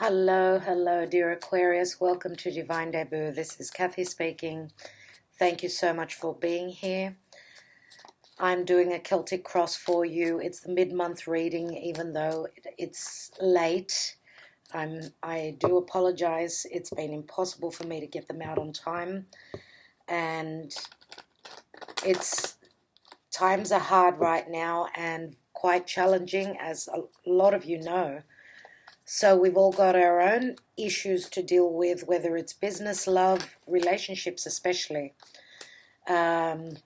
Hello, dear Aquarius. Welcome to Divine Debut. This is Kathy speaking. Thank you so much for being here. I'm doing a Celtic cross for you. It's the mid-month reading, even though it's late. I do apologize. It's been impossible for me to get them out on time, and times are hard right now and quite challenging, as a lot of you know. So we've all got our own issues to deal with, whether it's business, love, relationships especially. Any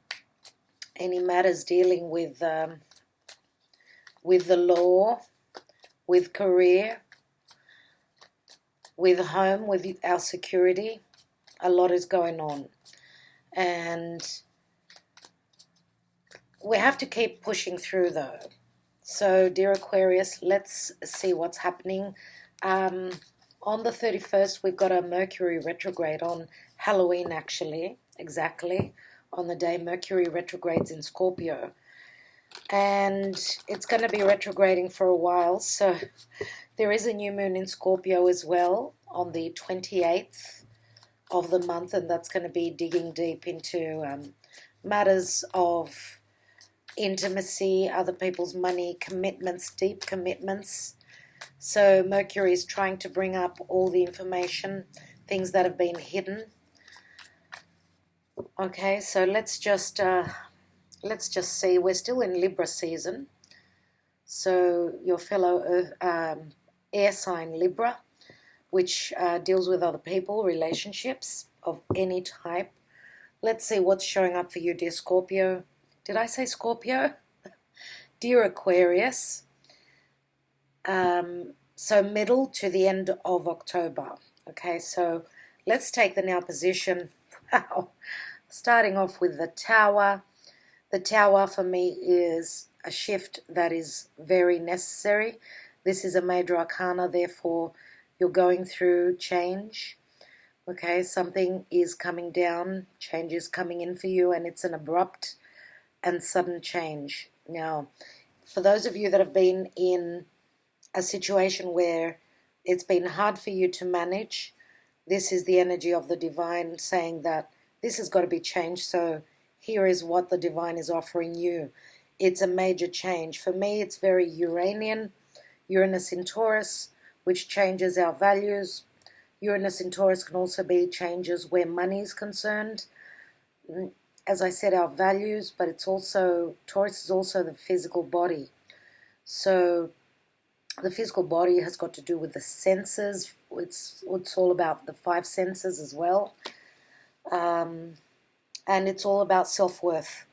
matters dealing with the law, with career, with home, with our security. A lot is going on. And we have to keep pushing through though. So, dear Aquarius, let's see what's happening. On the 31st, we've got a Mercury retrograde on Halloween, actually, exactly, on the day Mercury retrogrades in Scorpio. And it's going to be retrograding for a while, so there is a new moon in Scorpio as well on the 28th of the month, and that's going to be digging deep into matters of intimacy, other people's money, commitments, deep commitments. So Mercury is trying to bring up all the information, things that have been hidden. Okay, so let's just see. We're still in Libra season. So your fellow air sign Libra, which deals with other people, relationships of any type. Let's see what's showing up for you, dear Scorpio. Did I say Scorpio? Dear Aquarius, so middle to the end of October. Okay, so let's take the now position. Wow. Starting off with the Tower. The Tower for me is a shift that is very necessary. This is a major arcana, therefore you're going through change. Okay, something is coming down, change is coming in for you, and it's an abrupt and sudden change. Now, for those of you that have been in a situation where it's been hard for you to manage, this is the energy of the divine saying that this has got to be changed. So here is what the divine is offering you. It's a major change. For me, it's very Uranian, Uranus in Taurus, which changes our values. Uranus in Taurus can also be changes where money is concerned. As I said, our values, but it's also, Taurus is also the physical body. So the physical body has got to do with the senses. It's all about the five senses as well. And it's all about self-worth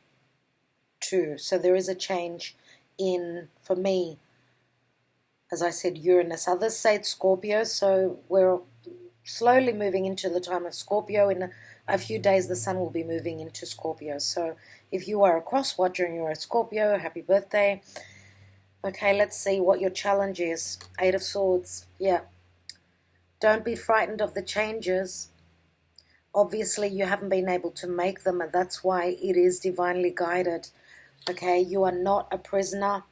too. So there is a change in, for me, as I said, Uranus. Others say it's Scorpio, so we're slowly moving into the time of Scorpio. In a few days, the sun will be moving into Scorpio. So if you are a cross watcher and you're a Scorpio, happy birthday. Okay, let's see what your challenge is. Eight of Swords. Yeah. Don't be frightened of the changes. Obviously, you haven't been able to make them, and that's why it is divinely guided. Okay, you are not a prisoner.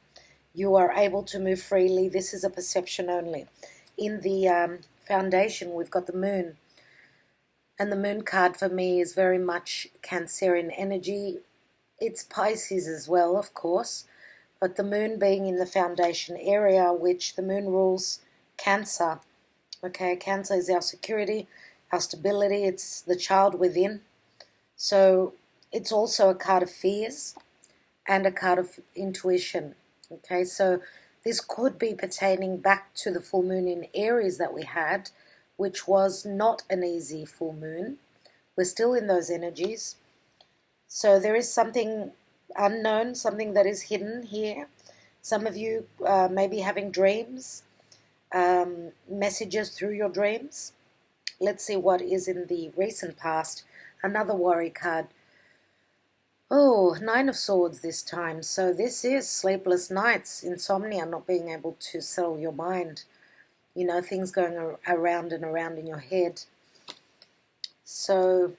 You are able to move freely. This is a perception only. In the foundation, we've got the moon. And the moon card for me is very much Cancerian energy. It's Pisces as well, of course. But the moon being in the foundation area, which the moon rules Cancer. Okay, Cancer is our security, our stability. It's the child within. So it's also a card of fears and a card of intuition. Okay, so this could be pertaining back to the full moon in Aries that we had, which was not an easy full moon. We're still in those energies. So there is something unknown, something that is hidden here. Some of you may be having dreams, messages through your dreams. Let's see what is in the recent past. Another worry card. Oh, Nine of Swords this time. So this is sleepless nights, insomnia, not being able to settle your mind. You know, things going around and around in your head. So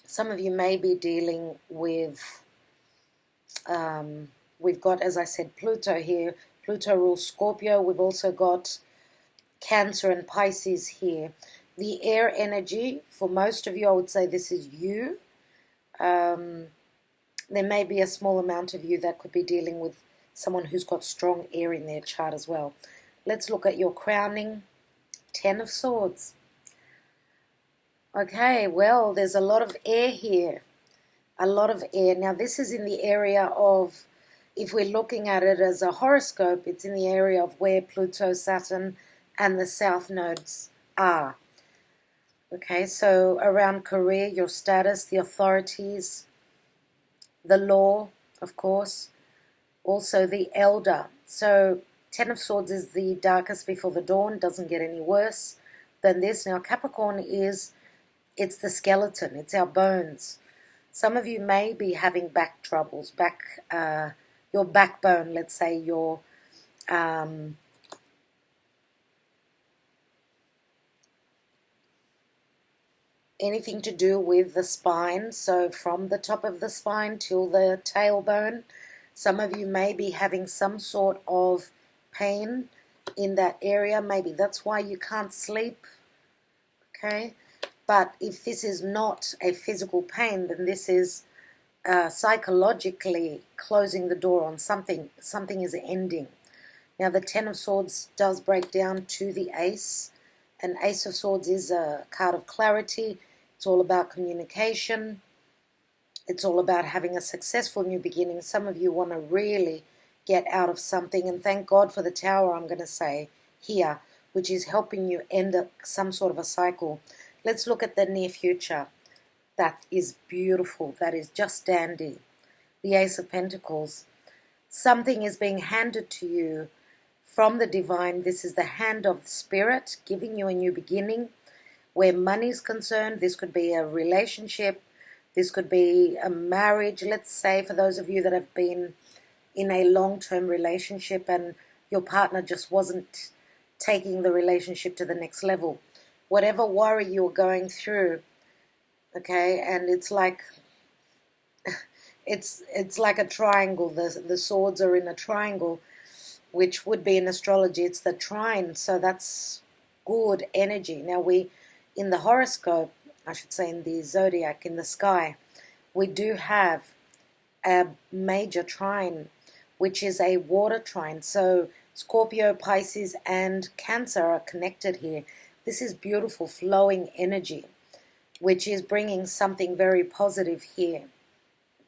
some of you may be dealing with, we've got, as I said, Pluto here. Pluto rules Scorpio. We've also got Cancer and Pisces here. The air energy, for most of you, I would say this is you. There may be a small amount of you that could be dealing with someone who's got strong air in their chart as well. Let's look at your crowning. 10 of Swords. Okay, well, there's a lot of air here. A lot of air. Now, this is in the area of, if we're looking at it as a horoscope, it's in the area of where Pluto, Saturn, and the South nodes are. Okay, so around career, your status, the authorities, the law, of course, also the elder. So 10 of Swords is the darkest before the dawn, doesn't get any worse than this. Now Capricorn it's the skeleton, it's our bones. Some of you may be having back troubles, your backbone, let's say, your anything to do with the spine, so from the top of the spine till the tailbone. Some of you may be having some sort of pain in that area. Maybe that's why you can't sleep. Okay, but if this is not a physical pain, then this is psychologically closing the door on something. Something is ending. Now the 10 of Swords does break down to the Ace. And Ace of Swords is a card of clarity. It's all about communication. It's all about having a successful new beginning. Some of you want to really get out of something. And thank God for the Tower, I'm going to say, here, which is helping you end some sort of a cycle. Let's look at the near future. That is beautiful. That is just dandy. The Ace of Pentacles. Something is being handed to you from the divine. This is the hand of the Spirit giving you a new beginning. Where money is concerned, this could be a relationship, this could be a marriage. Let's say for those of you that have been in a long-term relationship and your partner just wasn't taking the relationship to the next level. Whatever worry you're going through, okay, and it's like it's like a triangle. The swords are in a triangle, which would be in astrology, it's the trine, so that's good energy. Now in the horoscope, I should say in the zodiac, in the sky, we do have a major trine, which is a water trine. So Scorpio, Pisces, and Cancer are connected here. This is beautiful flowing energy, which is bringing something very positive here.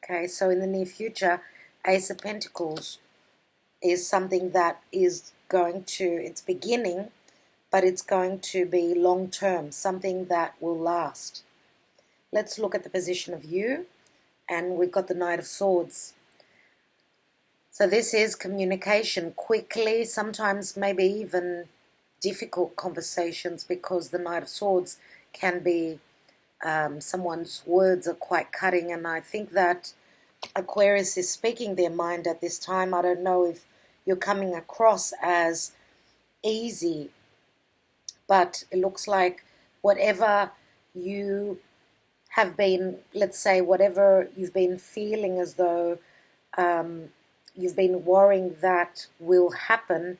Okay, so in the near future, Ace of Pentacles is something that is going to, it's beginning, but it's going to be long-term, something that will last. Let's look at the position of you, and we've got the Knight of Swords. So this is communication quickly, sometimes maybe even difficult conversations, because the Knight of Swords can be, someone's words are quite cutting, and I think that Aquarius is speaking their mind at this time. I don't know if you're coming across as easy, but it looks like whatever you have been, let's say, whatever you've been feeling as though you've been worrying that will happen,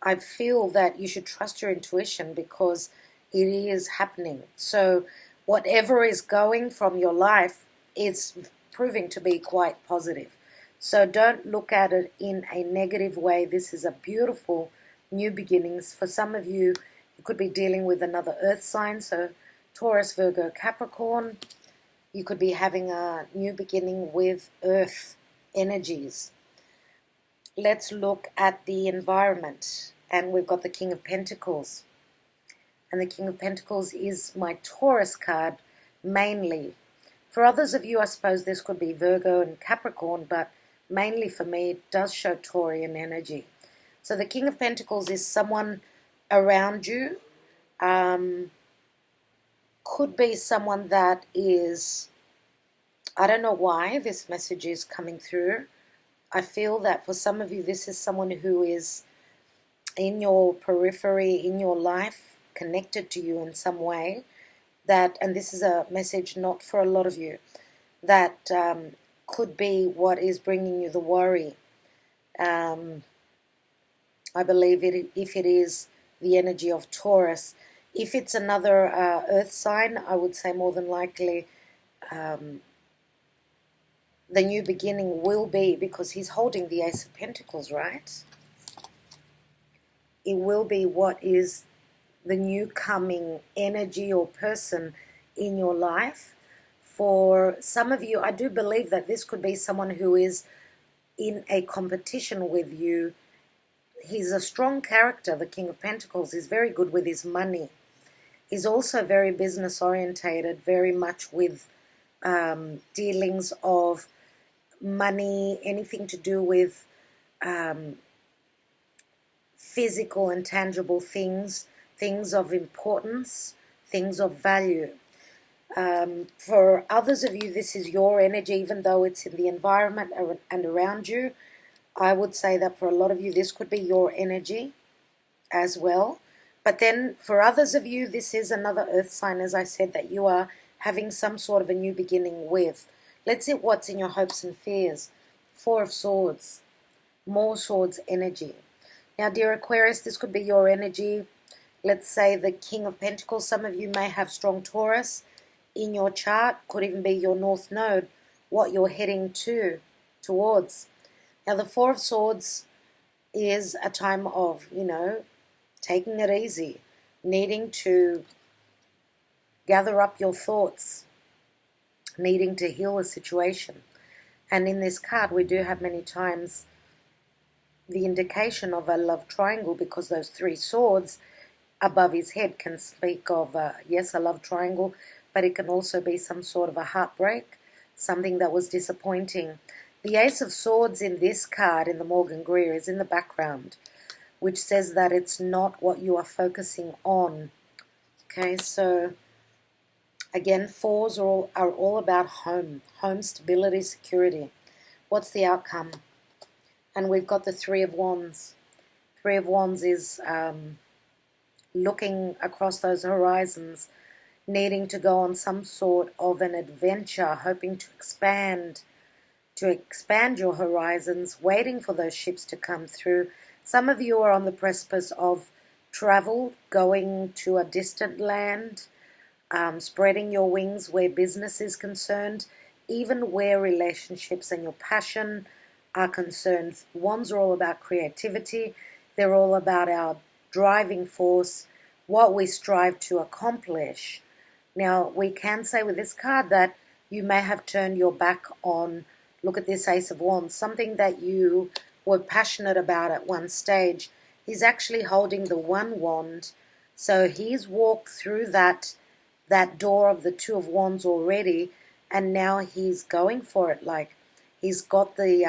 I feel that you should trust your intuition because it is happening. So whatever is going from your life is proving to be quite positive. So don't look at it in a negative way. This is a beautiful new beginnings. For some of you, you could be dealing with another earth sign, so Taurus, Virgo, Capricorn. You could be having a new beginning with earth energies. Let's look at the environment, and we've got the King of Pentacles. And the King of Pentacles is my Taurus card mainly. For others of you, I suppose this could be Virgo and Capricorn, but mainly for me, it does show Taurian energy. So the King of Pentacles is someone around you. Could be someone that is, I don't know why this message is coming through. I feel that for some of you, this is someone who is in your periphery, in your life, connected to you in some way. That, and this is a message not for a lot of you, that could be what is bringing you the worry. I believe if it is the energy of Taurus. If it's another earth sign, I would say more than likely the new beginning will be, because he's holding the Ace of Pentacles, right? It will be what is the new coming energy or person in your life. For some of you, I do believe that this could be someone who is in a competition with you. He's a strong character, the King of Pentacles. He's very good with his money. He's also very business orientated, very much with dealings of money, anything to do with physical and tangible things, things of importance, things of value. For others of you, this is your energy, even though it's in the environment and around you. I would say that for a lot of you, this could be your energy as well. But then for others of you, this is another earth sign, as I said, that you are having some sort of a new beginning with. Let's see what's in your hopes and fears. Four of Swords, more swords energy. Now, dear Aquarius, this could be your energy. Let's say the King of Pentacles. Some of you may have strong Taurus in your chart. Could even be your North Node, what you're heading towards. Now, the Four of Swords is a time of, taking it easy, needing to gather up your thoughts, needing to heal a situation. And in this card, we do have many times the indication of a love triangle, because those three swords above his head can speak of, yes, a love triangle, but it can also be some sort of a heartbreak, something that was disappointing. The Ace of Swords in this card, in the Morgan-Greer, is in the background, which says that it's not what you are focusing on. Okay, so again, fours are all about home stability, security. What's the outcome? And we've got the Three of Wands. Three of Wands is looking across those horizons, needing to go on some sort of an adventure, hoping to expand your horizons, waiting for those ships to come through. Some of you are on the precipice of travel, going to a distant land, spreading your wings where business is concerned, even where relationships and your passion are concerned. Wands are all about creativity. They're all about our driving force, what we strive to accomplish. Now, we can say with this card that you may have turned your back on, look at this Ace of Wands, something that you were passionate about at one stage. He's actually holding the one wand, so he's walked through that door of the Two of Wands already, and now he's going for it. Like, he's got the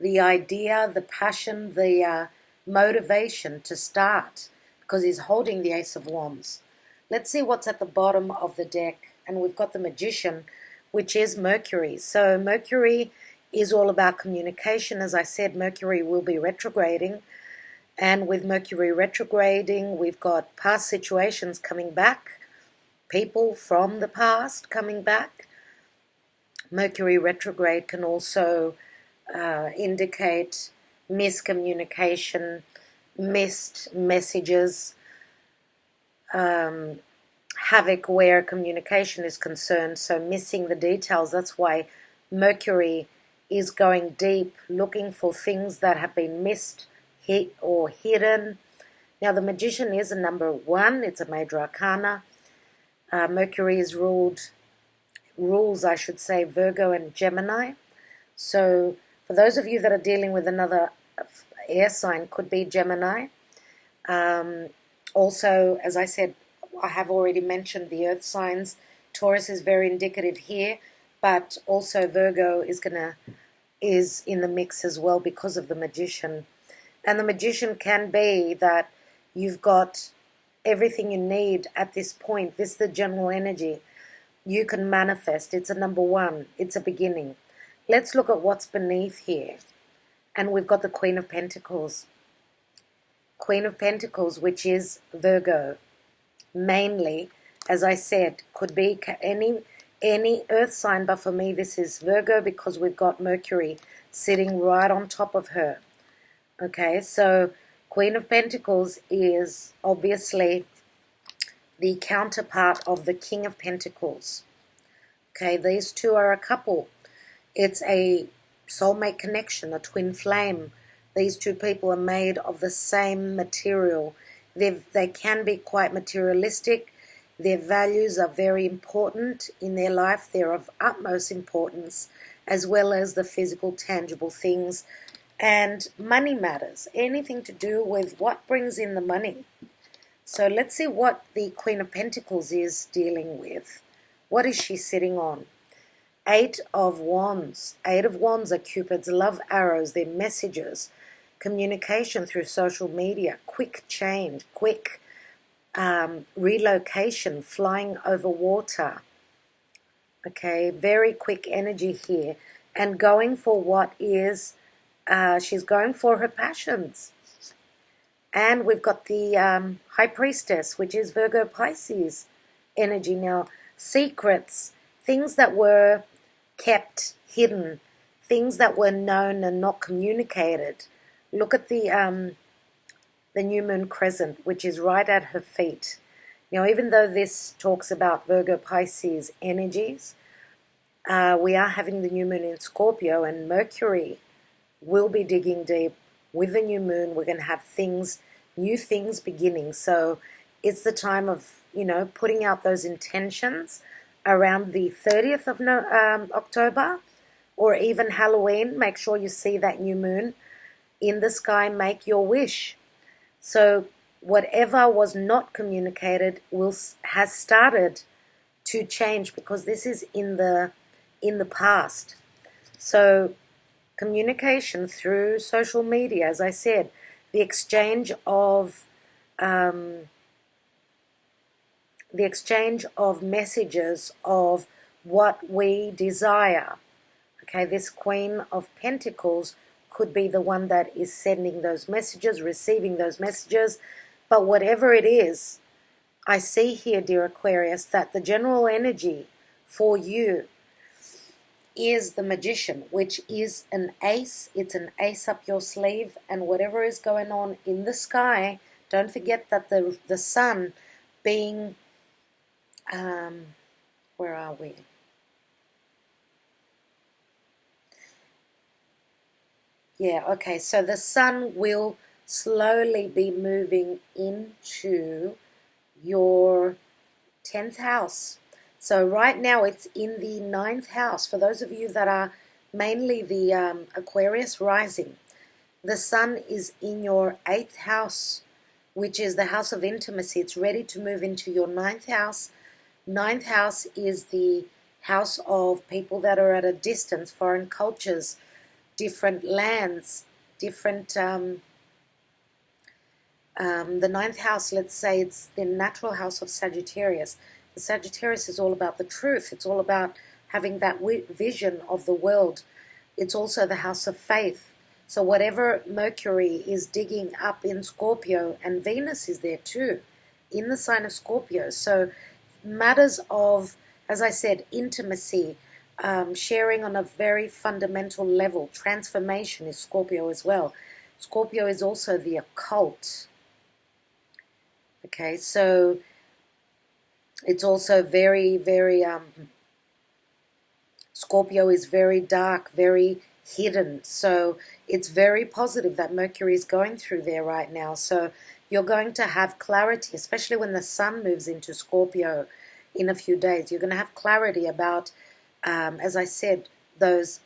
idea, the passion, the motivation to start, because he's holding the Ace of Wands. Let's see what's at the bottom of the deck. And we've got the Magician, which is Mercury. So Mercury is all about communication. As I said, Mercury will be retrograding. And with Mercury retrograding, we've got past situations coming back, people from the past coming back. Mercury retrograde can also indicate miscommunication, missed messages, havoc where communication is concerned, so missing the details. That's why Mercury is going deep, looking for things that have been missed, hit or hidden. Now, the Magician is a number one. It's a major arcana. Mercury is rules, I should say, Virgo and Gemini. So for those of you that are dealing with another air sign, could be Gemini. Also, as I said, I have already mentioned the earth signs. Taurus is very indicative here, but also Virgo is in the mix as well because of the Magician. And the Magician can be that you've got everything you need at this point. This is the general energy. You can manifest. It's a number one. It's a beginning. Let's look at what's beneath here. And we've got the Queen of Pentacles. Queen of Pentacles, which is Virgo. Mainly, as I said, could be any earth sign, but for me this is Virgo because we've got Mercury sitting right on top of her. Okay, so Queen of Pentacles is obviously the counterpart of the King of Pentacles. Okay, these two are a couple. It's a soulmate connection, a twin flame. These two people are made of the same material. They can be quite materialistic. Their values are very important in their life. They're of utmost importance, as well as the physical, tangible things. And money matters. Anything to do with what brings in the money. So let's see what the Queen of Pentacles is dealing with. What is she sitting on? 8 of Wands. 8 of Wands are Cupid's love arrows. They're messages. Communication through social media. Quick change. Quick relocation. Flying over water. Okay, very quick energy here. And going for what is... she's going for her passions. And we've got the High Priestess, which is Virgo Pisces energy now. Secrets, things that were kept hidden, things that were known and not communicated. Look at the new moon crescent, which is right at her feet. Now, even though this talks about Virgo Pisces energies, we are having the new moon in Scorpio, and Mercury will be digging deep with the new moon. We're going to have things, new things beginning. So it's the time of, putting out those intentions around the 30th of October, or even Halloween. Make sure you see that new moon in the sky. Make your wish. So whatever was not communicated has started to change, because this is in the past. So communication through social media, as I said, the exchange of messages of what we desire. Okay, this Queen of Pentacles could be the one that is sending those messages, receiving those messages. But whatever it is, I see here, dear Aquarius, that the general energy for you is the Magician, which is an ace. It's an ace up your sleeve. And whatever is going on in the sky, don't forget that the sun being... where are we? Yeah, okay, so the sun will slowly be moving into your 10th house. So right now it's in the 9th house. For those of you that are mainly the Aquarius rising, the sun is in your 8th house, which is the house of intimacy. It's ready to move into your 9th house. 9th house is the house of people that are at a distance, foreign cultures, different lands, different... the 9th house, let's say it's the natural house of Sagittarius. The Sagittarius is all about the truth. It's all about having that vision of the world. It's also the house of faith. So whatever Mercury is digging up in Scorpio, and Venus is there too, in the sign of Scorpio. So matters of, as I said, intimacy, sharing on a very fundamental level. Transformation is Scorpio as well. Scorpio is also the occult. Okay, so it's also very, very, Scorpio is very dark, very hidden. So it's very positive that Mercury is going through there right now. So you're going to have clarity, especially when the sun moves into Scorpio in a few days. You're going to have clarity about, as I said, those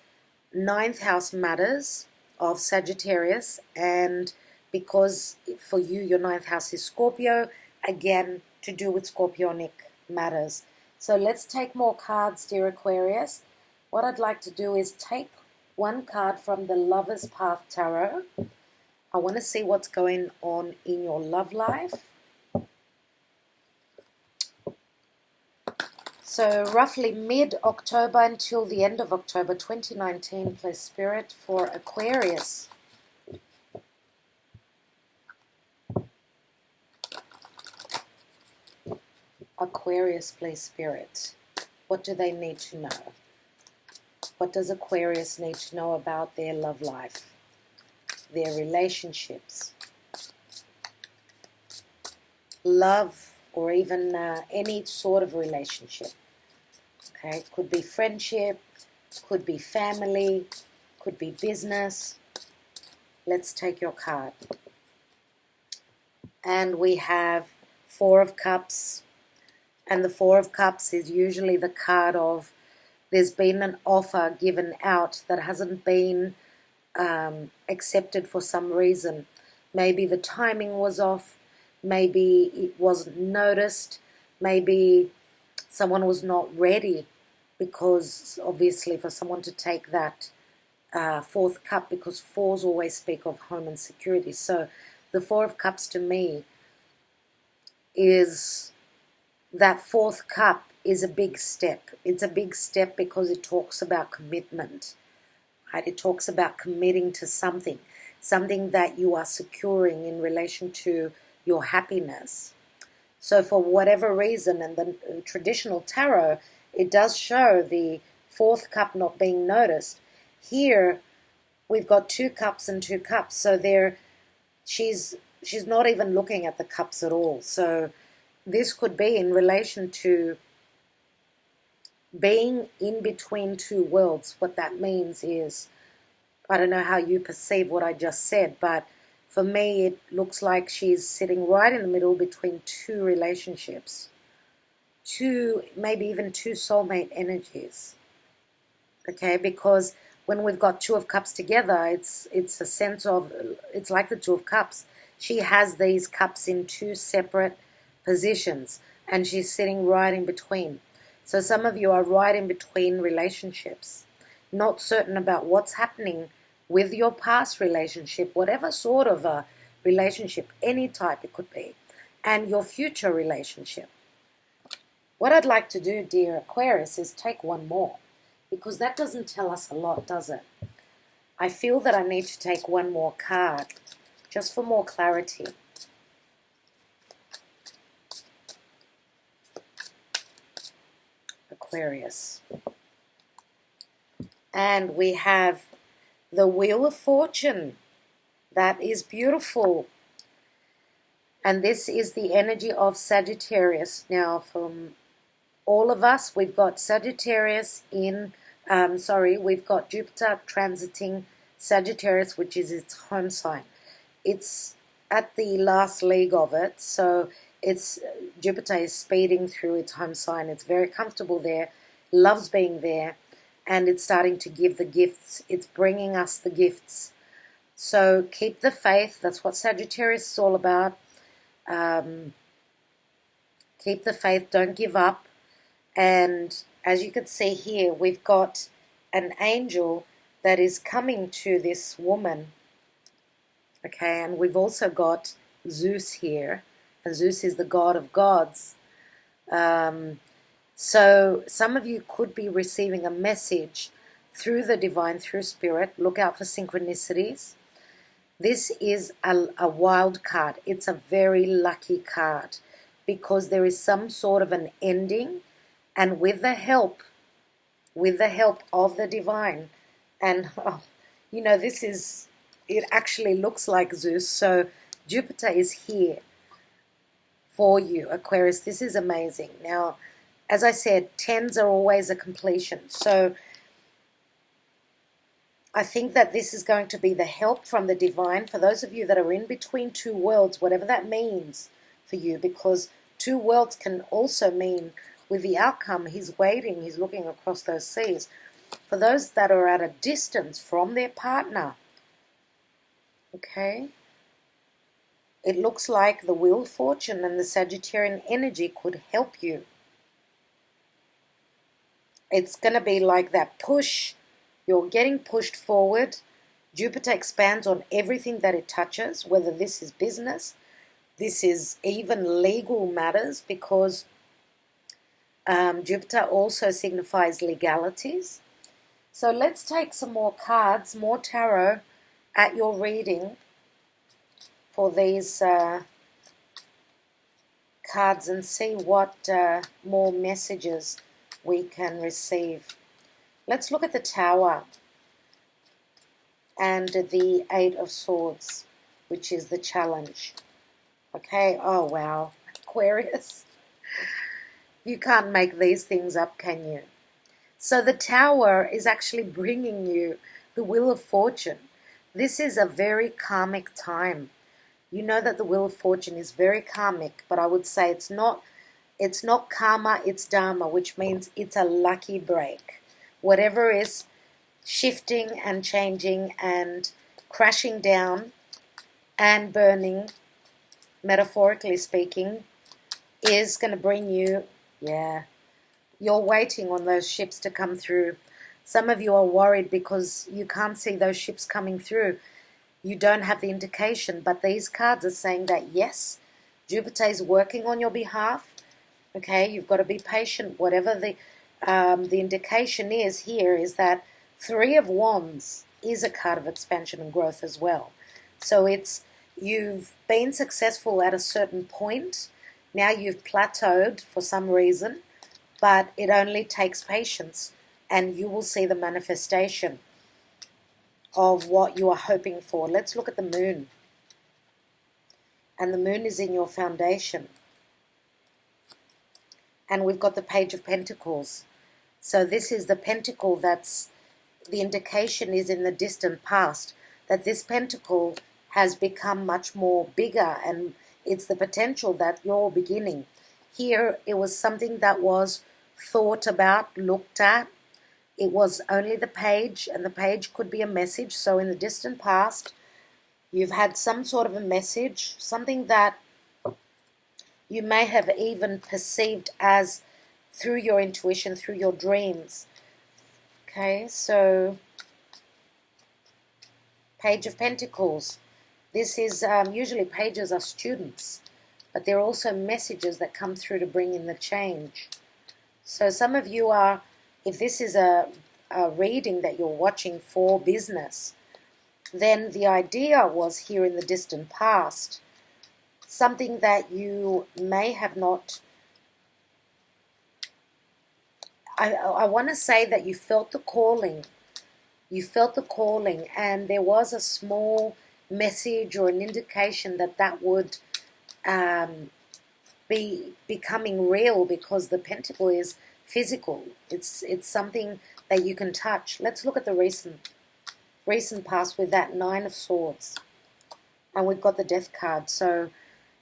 9th house matters of Sagittarius. And because for you, your 9th house is Scorpio, again, to do with Scorpionic matters. So let's take more cards, dear Aquarius. What I'd like to do is take one card from the Lover's Path Tarot. I want to see what's going on in your love life. So roughly mid-October until the end of October 2019, please Spirit, for Aquarius. Aquarius, please Spirit. What do they need to know? What does Aquarius need to know about their love life, their relationships? love, or even any sort of relationship. Okay, could be friendship, could be family, could be business. Let's take your card. And we have Four of Cups. And the Four of Cups is usually the card of there's been an offer given out that hasn't been accepted for some reason. Maybe the timing was off. Maybe it wasn't noticed. Maybe someone was not ready, because obviously for someone to take that fourth cup, because fours always speak of home and security. So the Four of Cups to me is that fourth cup is a big step. It's a big step because it talks about commitment, right? It talks about committing to something, something that you are securing in relation to your happiness. So for whatever reason, and the traditional tarot, it does show the fourth cup not being noticed. Here, we've got 2 cups and 2 cups. So there, she's not even looking at the cups at all. So this could be in relation to being in between 2 worlds. What that means is, I don't know how you perceive what I just said, but for me it looks like she's sitting right in the middle between 2 relationships, 2, maybe even 2 soulmate energies. Okay, because when we've got 2 of Cups together, it's a sense of, it's like the 2 of Cups. She has these cups in 2 separate positions, and she's sitting right in between. So some of you are right in between relationships, not certain about what's happening with your past relationship, whatever sort of a relationship, any type it could be, and your future relationship. What I'd like to do, dear Aquarius, is take one more, because that doesn't tell us a lot, does it? I feel that I need to take one more card, just for more clarity. Aquarius. And we have the Wheel of Fortune. That is beautiful. And this is the energy of Sagittarius. Now, from all of us, we've got Sagittarius in, we've got Jupiter transiting Sagittarius, which is its home sign. It's at the last leg of it, so Jupiter is speeding through its home sign. It's very comfortable there, loves being there, and it's starting to give the gifts. It's bringing us the gifts. So keep the faith. That's what Sagittarius is all about. Keep the faith. Don't give up. And as you can see here, we've got an angel that is coming to this woman. Okay, and we've also got Zeus here. And Zeus is the god of gods. So some of you could be receiving a message through the divine, through spirit. Look out for synchronicities. This is a wild card. It's a very lucky card, because there is some sort of an ending, and with the help of the divine, and it actually looks like Zeus. So Jupiter is here for you, Aquarius. This is amazing. Now, as I said, 10s are always a completion. So I think that this is going to be the help from the divine for those of you that are in between 2 worlds, whatever that means for you, because 2 worlds can also mean, with the outcome, he's waiting, he's looking across those seas. For those that are at a distance from their partner, okay, it looks like the Wheel of Fortune and the Sagittarian energy could help you. It's going to be like that push. You're getting pushed forward. Jupiter expands on everything that it touches, whether this is business, this is even legal matters, because Jupiter also signifies legalities. So let's take some more cards, more tarot at your reading for these cards, and see what more messages we can receive. Let's look at the Tower and the 8 of Swords, which is the challenge. Okay, oh wow. Aquarius. You can't make these things up, can you? So the Tower is actually bringing you the Wheel of Fortune. This is a very karmic time. You know that the Wheel of Fortune is very karmic, but I would say it's not karma, it's dharma, which means it's a lucky break. Whatever is shifting and changing and crashing down and burning, metaphorically speaking, is going to bring you, you're waiting on those ships to come through. Some of you are worried because you can't see those ships coming through. You don't have the indication, but these cards are saying that yes, Jupiter is working on your behalf. Okay, you've got to be patient. Whatever the indication is here is that Three of Wands is a card of expansion and growth as well. So it's you've been successful at a certain point. Now you've plateaued for some reason, but it only takes patience, and you will see the manifestation of what you are hoping for. Let's look at the moon. And the moon is in your foundation. And we've got the Page of Pentacles. So this is the pentacle that's, the indication is in the distant past, that this pentacle has become much more bigger, and it's the potential that you're beginning. Here, it was something that was thought about, looked at. It was only the page, and the page could be a message. So in the distant past, you've had some sort of a message, something that you may have even perceived as through your intuition, through your dreams. Okay, so Page of Pentacles. This is, usually pages are students, but they're also messages that come through to bring in the change. So some of you are, if this is a reading that you're watching for business, then the idea was here in the distant past, something that you may have not, I want to say that you felt the calling. You felt the calling, and there was a small message or an indication that that would be becoming real, because the pentacle is physical. It's something that you can touch. Let's look at the recent past with that Nine of Swords. And we've got the Death card. So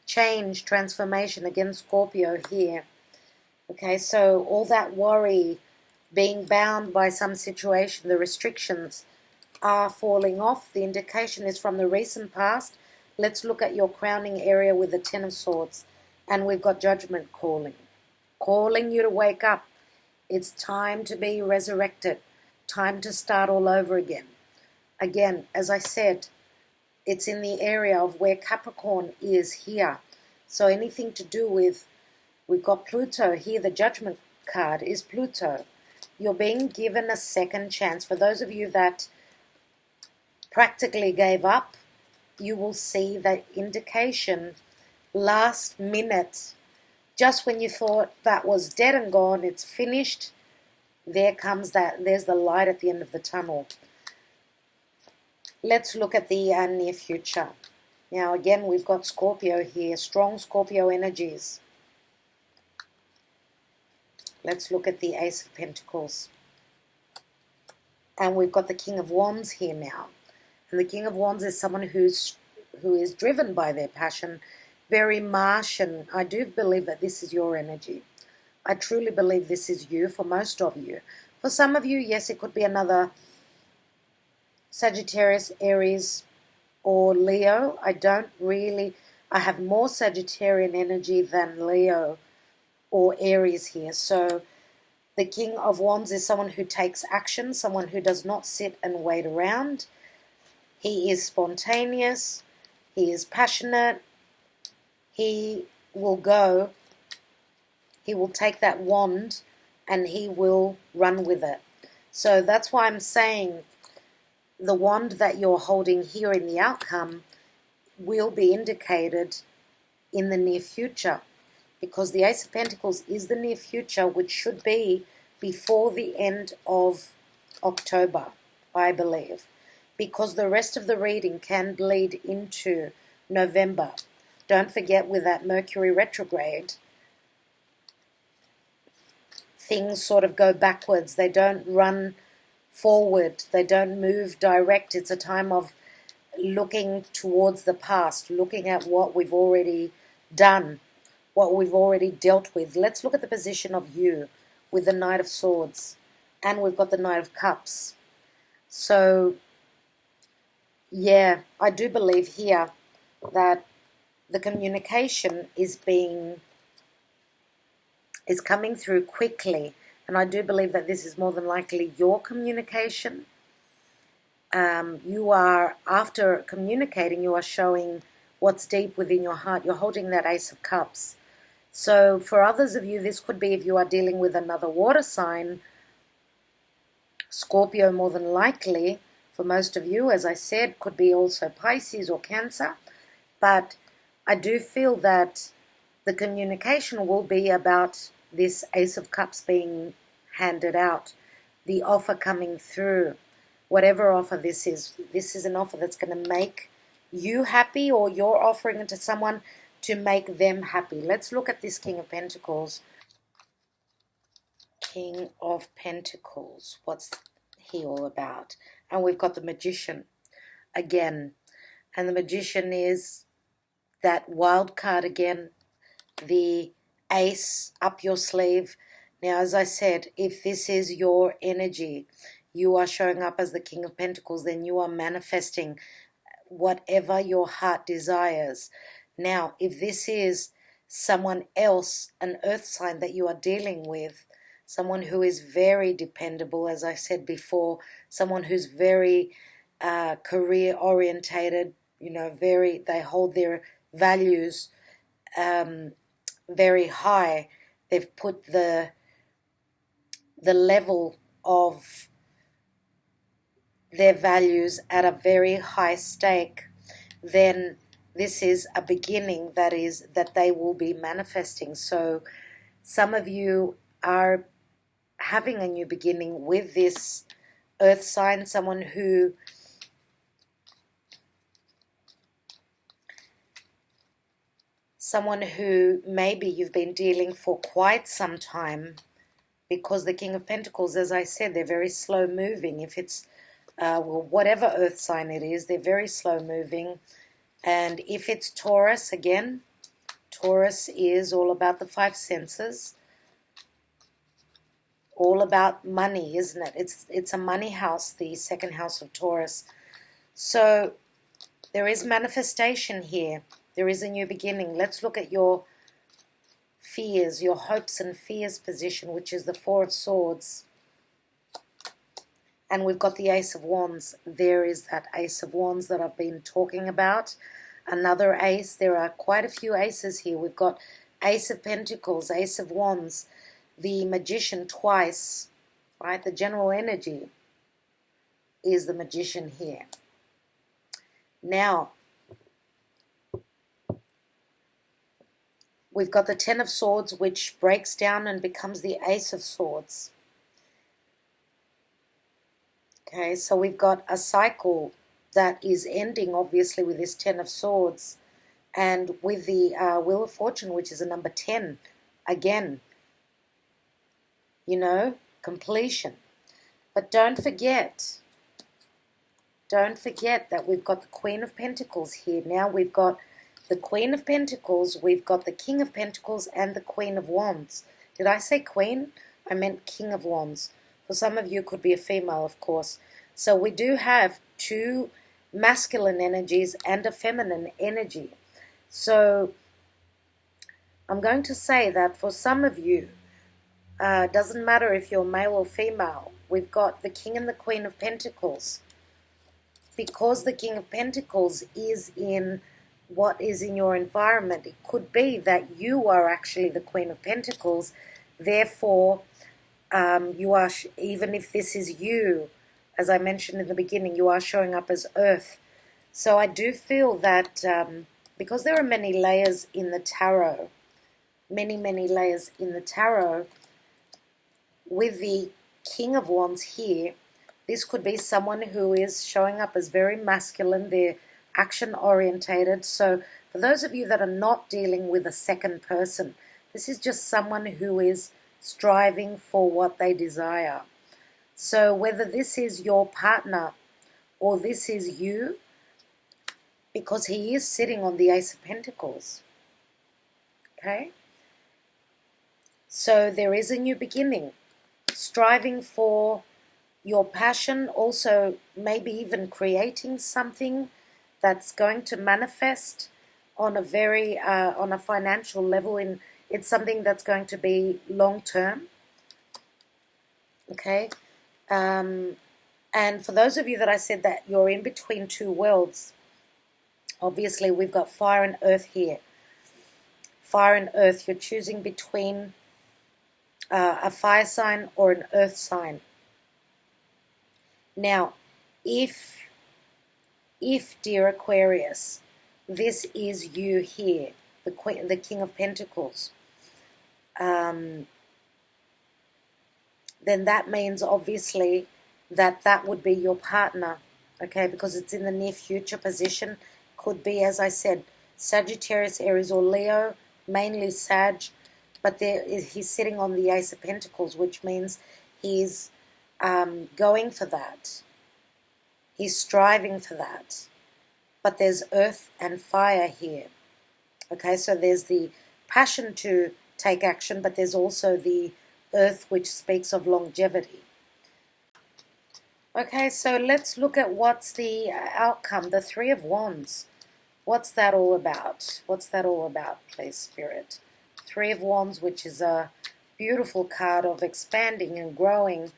change, transformation, again Scorpio here. Okay, so all that worry, being bound by some situation, the restrictions are falling off. The indication is from the recent past. Let's look at your crowning area with the Ten of Swords. And we've got Judgment calling you to wake up. It's time to be resurrected. Time to start all over again. Again, as I said, it's in the area of where Capricorn is here. So anything to do with, we've got Pluto here. The Judgment card is Pluto. You're being given a second chance. For those of you that practically gave up, you will see that indication last minute. Just when you thought that was dead and gone, it's finished, there comes that, there's the light at the end of the tunnel. Let's look at the near future. Now again, we've got Scorpio here, strong Scorpio energies. Let's look at the Ace of Pentacles. And we've got the King of Wands here now. And the King of Wands is someone who is driven by their passion, very Martian. I do believe that this is your energy. I truly believe this is you for most of you. For some of you, yes, it could be another Sagittarius, Aries, or Leo. I have more Sagittarian energy than Leo or Aries here. So the King of Wands is someone who takes action, someone who does not sit and wait around. He is spontaneous. He is passionate. He will go. He will take that wand and he will run with it. So that's why I'm saying the wand that you're holding here in the outcome will be indicated in the near future, because the Ace of Pentacles is the near future, which should be before the end of October, I believe, because the rest of the reading can bleed into November. Don't forget, with that Mercury retrograde, things sort of go backwards. They don't run forward. They don't move direct. It's a time of looking towards the past, looking at what we've already done, what we've already dealt with. Let's look at the position of you with the Knight of Swords, and we've got the Knight of Cups. So, yeah, I do believe here that the communication is coming through quickly, and I do believe that this is more than likely your communication. You are, after communicating, you are showing what's deep within your heart. You're holding that Ace of Cups. So for others of you, this could be if you are dealing with another water sign, Scorpio more than likely. For most of you, as I said, could be also Pisces or Cancer. But I do feel that the communication will be about this Ace of Cups being handed out, the offer coming through. Whatever offer this is an offer that's going to make you happy, or you're offering it to someone to make them happy. Let's look at this King of Pentacles. King of Pentacles. What's he all about? And we've got the Magician again. And the Magician is that wild card again. The Ace up your sleeve. Now, as I said, if this is your energy, you are showing up as the King of Pentacles, then you are manifesting whatever your heart desires. Now, if this is someone else, an earth sign that you are dealing with, someone who is very dependable, as I said before, someone who's very career orientated, you know, they hold their values very high. They've put the level of their values at a very high stake, then this is a beginning that they will be manifesting. So some of you are having a new beginning with this earth sign, someone who maybe you've been dealing for quite some time, because the King of Pentacles, as I said, they're very slow moving. If it's whatever earth sign it is, they're very slow moving. And if it's Taurus, again, Taurus is all about the five senses, all about money, isn't it? It's a money house, the second house of Taurus. So there is manifestation here. There is a new beginning. Let's look at your fears, your hopes and fears position, which is the Four of Swords. And we've got the Ace of Wands. There is that Ace of Wands that I've been talking about. Another ace. There are quite a few aces here. We've got Ace of Pentacles, Ace of Wands, the Magician twice, right? The general energy is the Magician here. Now, we've got the Ten of Swords, which breaks down and becomes the Ace of Swords. Okay, so we've got a cycle that is ending, obviously, with this Ten of Swords. And with the Wheel of Fortune, which is a number 10, again, you know, completion. But don't forget that we've got the Queen of Pentacles here. Now we've got the Queen of Pentacles, we've got the King of Pentacles, and the Queen of Wands. Did I say Queen? I meant King of Wands. For some of you, it could be a female, of course. So we do have two masculine energies and a feminine energy. So I'm going to say that for some of you, doesn't matter if you're male or female, we've got the King and the Queen of Pentacles. Because the King of Pentacles is in what is in your environment, it could be that you are actually the Queen of Pentacles. Therefore, you are, even if this is you, as I mentioned in the beginning, you are showing up as Earth. So I do feel that because there are many layers in the tarot, many layers in the tarot, with the King of Wands here, this could be someone who is showing up as very masculine. They're action-orientated. So For those of you that are not dealing with a second person, this is just someone who is striving for what they desire. So whether this is your partner or this is you, because he is sitting on the Ace of Pentacles. Okay? So there is a new beginning. Striving for your passion, also maybe even creating something that's going to manifest on a very on a financial level. It's something that's going to be long term. Okay, and for those of you that I said that you're in between two worlds, obviously we've got fire and earth here. Fire and earth, you're choosing between a fire sign or an earth sign. Now, if dear Aquarius, this is you here, the King of Pentacles, then that means obviously that would be your partner, okay, because it's in the near future position. Could be, as I said, Sagittarius, Aries, or Leo, mainly Sag, but he's sitting on the Ace of Pentacles, which means he's going for that. He's striving for that. But there's earth and fire here. Okay, so there's the passion to take action, but there's also the earth, which speaks of longevity. Okay, so let's look at what's the outcome. The Three of Wands. What's that all about? What's that all about, please, Spirit? Three of Wands, which is a beautiful card of expanding and growing,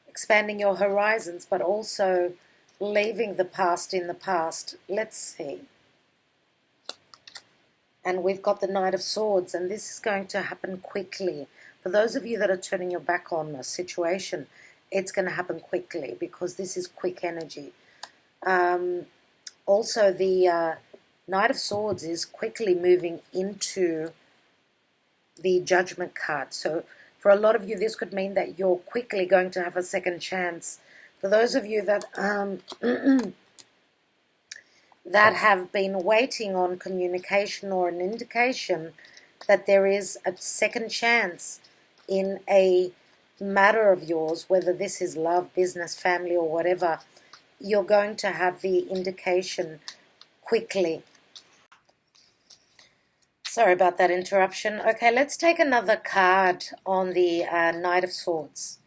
expanding your horizons, but also leaving the past in the past. Let's see. And we've got the Knight of Swords, and this is going to happen quickly. For those of you that are turning your back on a situation, it's going to happen quickly because this is quick energy. Also, the Knight of Swords is quickly moving into the Judgment card. So for a lot of you, this could mean that you're quickly going to have a second chance. For those of you that that have been waiting on communication or an indication that there is a second chance in a matter of yours, whether this is love, business, family, or whatever, you're going to have the indication quickly. Sorry about that interruption. Okay, let's take another card on the Knight of Swords.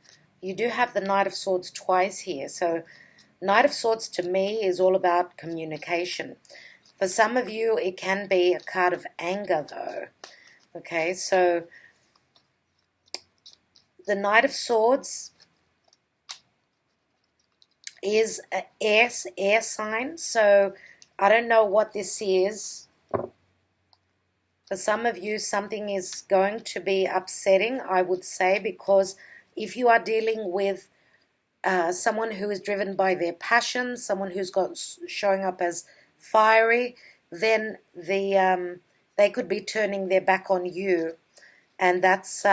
You do have the Knight of Swords twice here. So Knight of Swords to me is all about communication. For some of you, it can be a card of anger though. Okay, so the Knight of Swords is an air sign. So I don't know what this is. For some of you, something is going to be upsetting, I would say, because if you are dealing with someone who is driven by their passion, someone who's got showing up as fiery, then they could be turning their back on you, and that's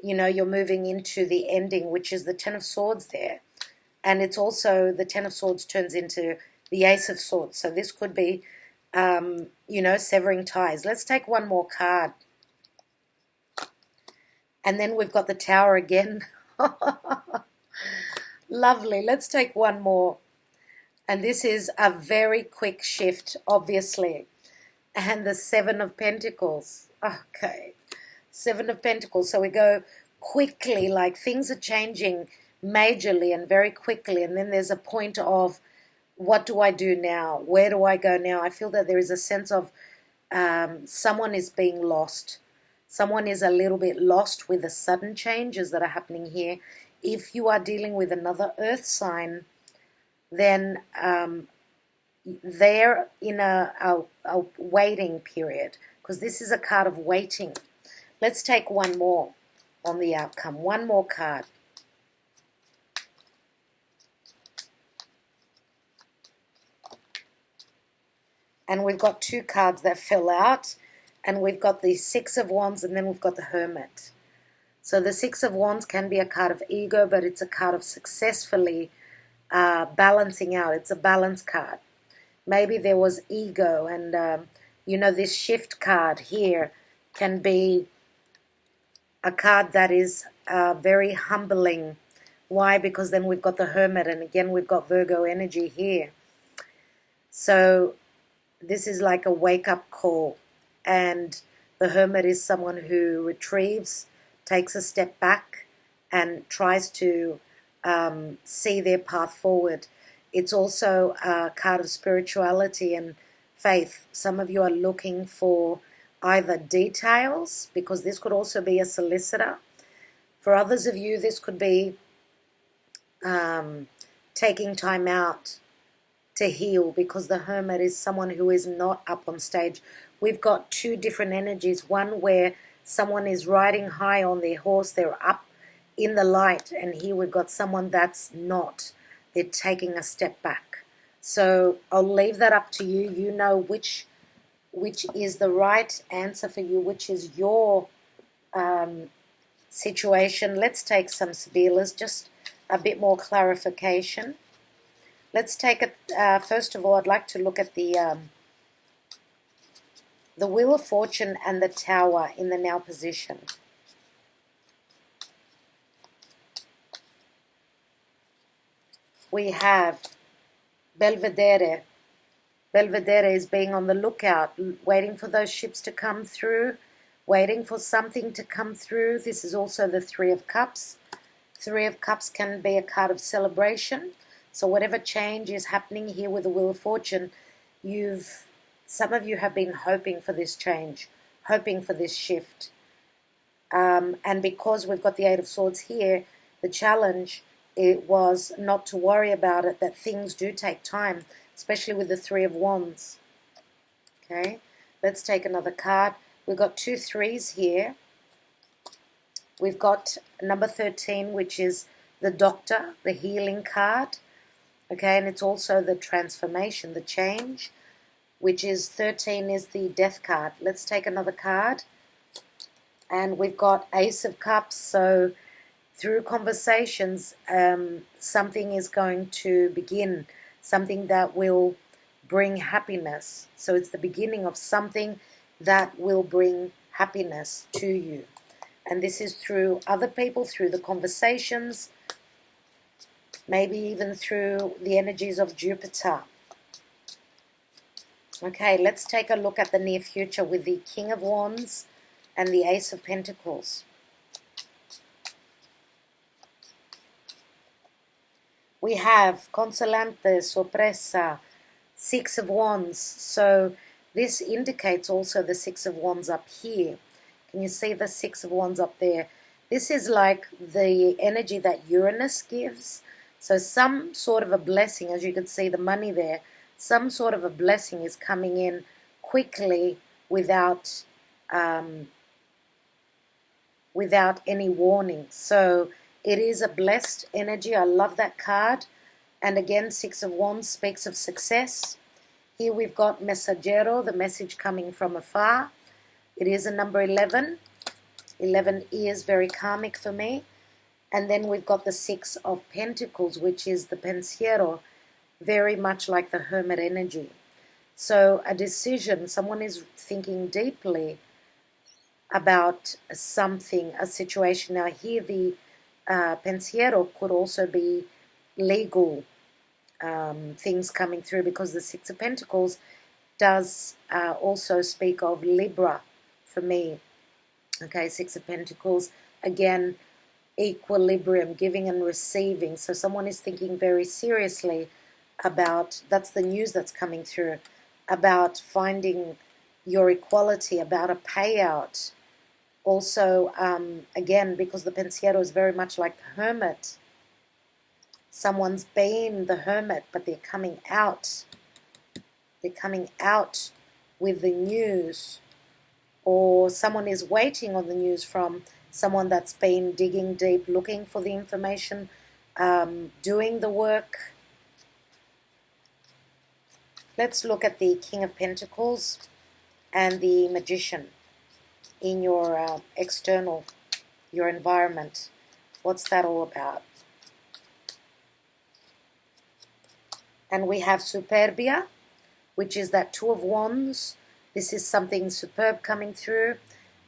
you know, you're moving into the ending, which is the Ten of Swords there, and it's also the Ten of Swords turns into the Ace of Swords. So this could be you know, severing ties. Let's take one more card. And then we've got the Tower again. Lovely. Let's take one more. And this is a very quick shift, obviously. And the Seven of Pentacles. Okay. Seven of Pentacles. So we go quickly, like things are changing majorly and very quickly. And then there's a point of, what do I do now? Where do I go now? I feel that there is a sense of someone is being lost. Someone is a little bit lost with the sudden changes that are happening here. If you are dealing with another earth sign, then they're in a waiting period, because this is a card of waiting. Let's take one more on the outcome. One more card. And we've got two cards that fell out. And we've got the Six of Wands, and then we've got the Hermit. So the Six of Wands can be a card of ego, but it's a card of successfully balancing out. It's a balance card, maybe there was ego, and you know, this shift card here can be a card that is very humbling. Why? Because then we've got the Hermit, and again we've got Virgo energy here. So this is like a wake-up call, and the Hermit is someone who retrieves, takes a step back, and tries to see their path forward. It's also a card of spirituality and faith. Some of you are looking for either details, because this could also be a solicitor. For others of you, this could be taking time out to heal, because the Hermit is someone who is not up on stage. We've got two different energies, one where someone is riding high on their horse, they're up in the light, and here we've got someone that's not. They're taking a step back. So I'll leave that up to you. You know which is the right answer for you, which is your situation. Let's take some Sibillas, just a bit more clarification. Let's take it, first of all, I'd like to look at the Wheel of Fortune and the Tower in the now position. We have Belvedere. Belvedere is being on the lookout, waiting for those ships to come through, waiting for something to come through. This is also the Three of Cups. Three of Cups can be a card of celebration. So whatever change is happening here with the Wheel of Fortune, some of you have been hoping for this change, hoping for this shift. And because we've got the Eight of Swords here, the challenge, it was not to worry about it, that things do take time, especially with the Three of Wands. Okay, let's take another card. We've got two threes here. We've got number 13, which is the Doctor, the healing card. Okay, and it's also the transformation, the change, which is 13 is the Death card. Let's take another card. And we've got Ace of Cups. So through conversations, something is going to begin, something that will bring happiness. So it's the beginning of something that will bring happiness to you. And this is through other people, through the conversations, maybe even through the energies of Jupiter. Okay, let's take a look at the near future with the King of Wands and the Ace of Pentacles. We have Consolante, Sorpresa, Six of Wands. So this indicates also the Six of Wands up here. Can you see the Six of Wands up there? This is like the energy that Uranus gives. So some sort of a blessing, as you can see the money there, some sort of a blessing is coming in quickly without any warning. So it is a blessed energy. I love that card. And again, Six of Wands speaks of success. Here we've got Messaggero, the message coming from afar. It is a number 11. 11 is very karmic for me. And then we've got the Six of Pentacles, which is the Pensiero, very much like the Hermit energy. So a decision, someone is thinking deeply about something, a situation. Now here the Pensiero could also be legal things coming through, because the Six of Pentacles does also speak of Libra for me. Okay, Six of Pentacles, again, equilibrium, giving and receiving. So someone is thinking very seriously about, that's the news that's coming through, about finding your equality, about a payout. Also, again, because the Pensiero is very much like the Hermit. Someone's been the Hermit, but they're coming out. They're coming out with the news. Or someone is waiting on the news from someone that's been digging deep, looking for the information, doing the work. Let's look at the King of Pentacles and the Magician in your external, your environment. What's that all about? And we have Superbia, which is that Two of Wands. This is something superb coming through.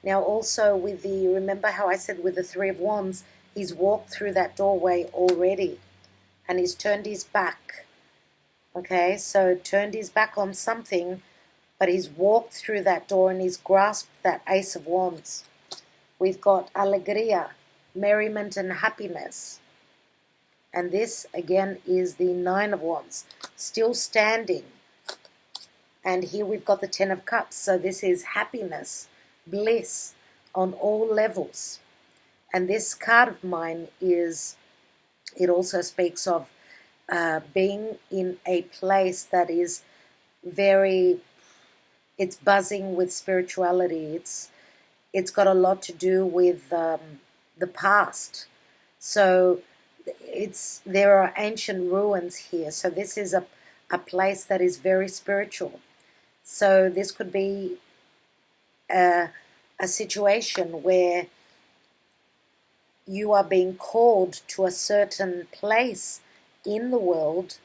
Now also with the, remember how I said with the Three of Wands, he's walked through that doorway already and he's turned his back. Okay, so turned his back on something, but he's walked through that door and he's grasped that Ace of Wands. We've got alegria, merriment and happiness. And this, again, is the Nine of Wands, still standing. And here we've got the Ten of Cups. So this is happiness, bliss on all levels. And this card of mine is, it also speaks of being in a place that is very, it's buzzing with spirituality. It's got a lot to do with the past. So there are ancient ruins here. So this is a place that is very spiritual. So this could be a situation where you are being called to a certain place in the world,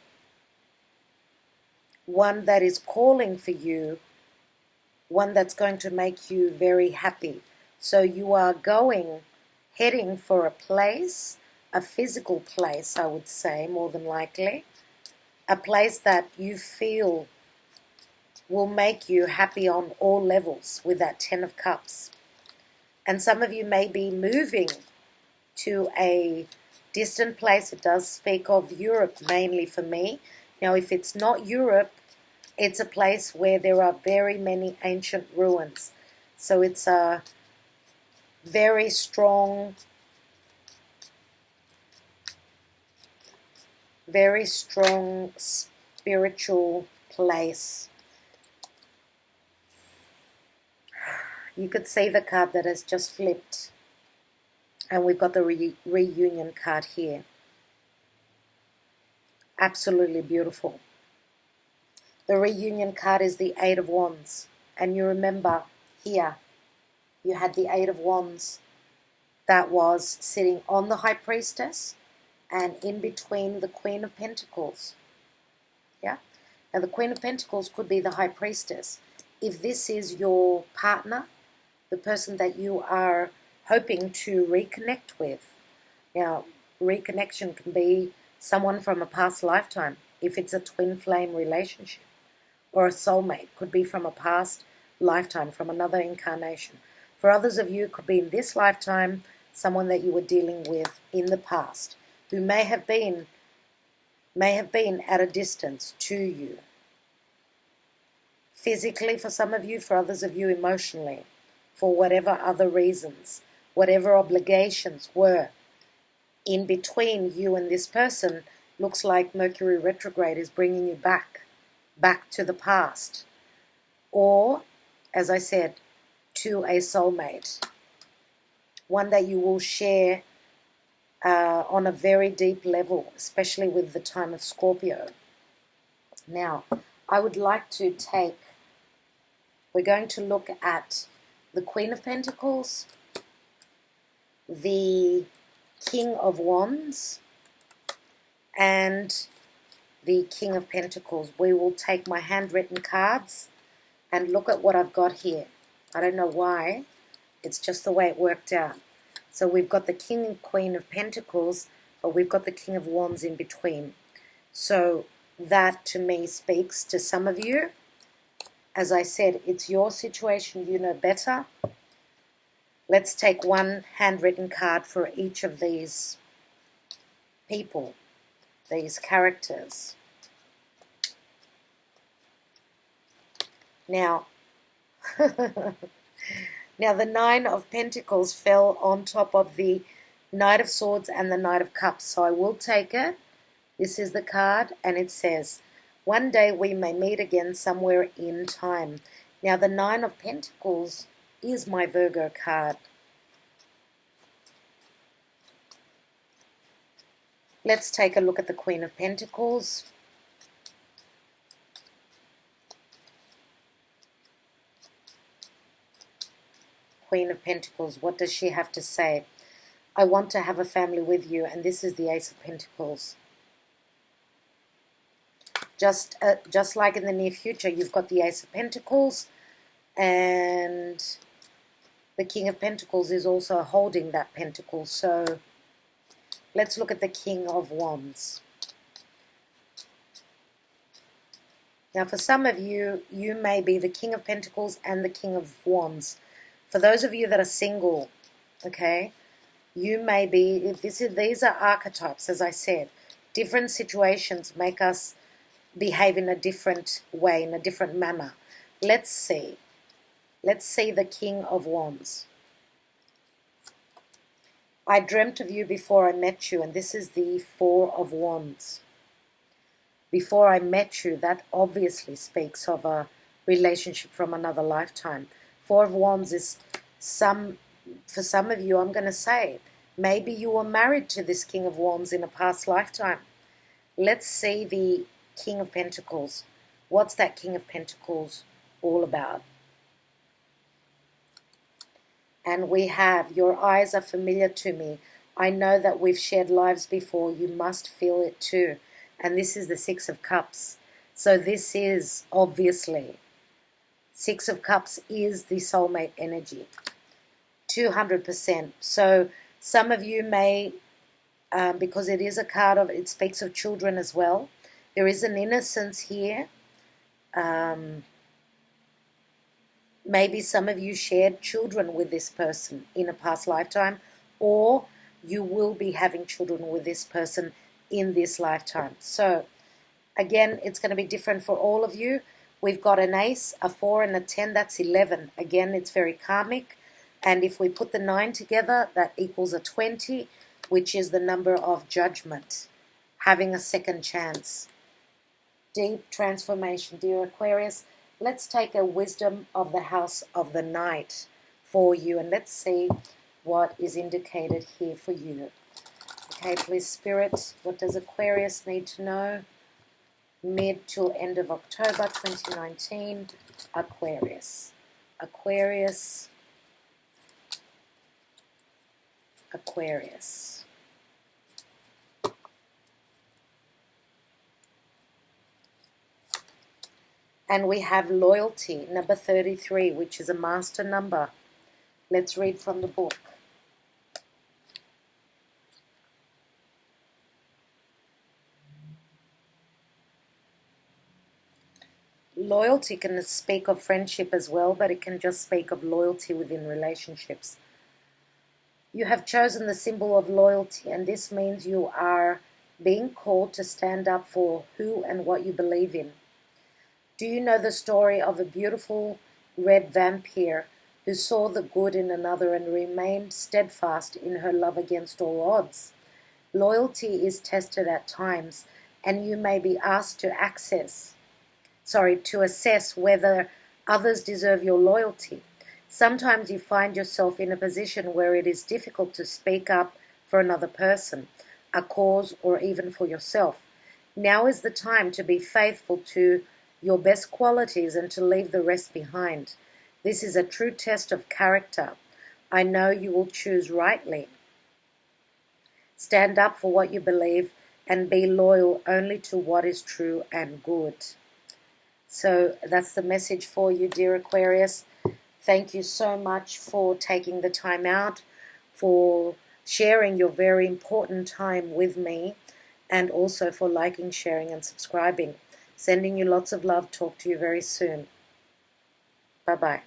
one that is calling for you, one that's going to make you very happy. So you are heading for a place, a physical place, I would say, more than likely, a place that you feel will make you happy on all levels with that Ten of Cups. And some of you may be moving to a distant place. It does speak of Europe mainly for me. Now, if it's not Europe, it's a place where there are very many ancient ruins. So it's a very strong spiritual place. You could see the card that has just flipped. And we've got the reunion card here. Absolutely beautiful. The reunion card is the Eight of Wands. And you remember here, you had the Eight of Wands that was sitting on the High Priestess and in between the Queen of Pentacles. Yeah? Now the Queen of Pentacles could be the High Priestess. If this is your partner, the person that you are hoping to reconnect with. Now, reconnection can be someone from a past lifetime, if it's a twin flame relationship, or a soulmate, could be from a past lifetime, from another incarnation. For others of you, it could be in this lifetime, someone that you were dealing with in the past, who may have been at a distance to you. Physically for some of you, for others of you emotionally, for whatever other reasons. Whatever obligations were in between you and this person, looks like Mercury retrograde is bringing you back to the past. Or, as I said, to a soulmate. One that you will share on a very deep level, especially with the time of Scorpio. Now, I would like to we're going to look at the Queen of Pentacles, the King of Wands, and the King of Pentacles. We will take my handwritten cards and look at what I've got here. I don't know why. It's just the way it worked out. So we've got the King and Queen of Pentacles, but we've got the King of Wands in between. So that to me speaks to some of you. As I said, it's your situation, you know better. Let's take one handwritten card for each of these people, these characters. Now, now the Nine of Pentacles fell on top of the Knight of Swords and the Knight of Cups. So I will take it. This is the card, and it says, one day we may meet again somewhere in time. Now the Nine of Pentacles is my Virgo card. Let's take a look at the Queen of Pentacles. Queen of Pentacles, what does she have to say? I want to have a family with you, and this is the Ace of Pentacles. Just like in the near future, you've got the Ace of Pentacles, and the King of Pentacles is also holding that pentacle. So let's look at the King of Wands. Now, for some of you, you may be the King of Pentacles and the King of Wands. For those of you that are single, okay, you may be, these are archetypes, as I said. Different situations make us behave in a different way, in a different manner. Let's see. Let's see the King of Wands. I dreamt of you before I met you, and this is the Four of Wands. Before I met you, that obviously speaks of a relationship from another lifetime. Four of Wands is for some of you, I'm going to say, maybe you were married to this King of Wands in a past lifetime. Let's see the King of Pentacles. What's that King of Pentacles all about? And we have, your eyes are familiar to me. I know that we've shared lives before. You must feel it too. And this is the Six of Cups. So this is obviously, Six of Cups is the soulmate energy. 200%. So some of you may, because it is a card of, it speaks of children as well. There is an innocence here. Maybe some of you shared children with this person in a past lifetime, or you will be having children with this person in this lifetime. So again, it's going to be different for all of you. We've got an ace, a 4, and a 10. That's 11. Again, it's very karmic. And if we put the 9 together, that equals a 20, which is the number of judgment, having a second chance. Deep transformation, dear Aquarius. Let's take a wisdom of the house of the night for you, and let's see what is indicated here for you. Okay, please, Spirit, what does Aquarius need to know? Mid till end of October 2019, Aquarius. Aquarius. Aquarius. And we have loyalty, number 33, which is a master number. Let's read from the book. Loyalty can speak of friendship as well, but it can just speak of loyalty within relationships. You have chosen the symbol of loyalty, and this means you are being called to stand up for who and what you believe in. Do you know the story of a beautiful red vampire who saw the good in another and remained steadfast in her love against all odds? Loyalty is tested at times, and you may be asked to assess whether others deserve your loyalty. Sometimes you find yourself in a position where it is difficult to speak up for another person, a cause, or even for yourself. Now is the time to be faithful to your best qualities and to leave the rest behind. This is a true test of character. I know you will choose rightly. Stand up for what you believe and be loyal only to what is true and good. So that's the message for you, dear Aquarius. Thank you so much for taking the time out, for sharing your very important time with me, and also for liking, sharing, and subscribing. Sending you lots of love. Talk to you very soon. Bye-bye.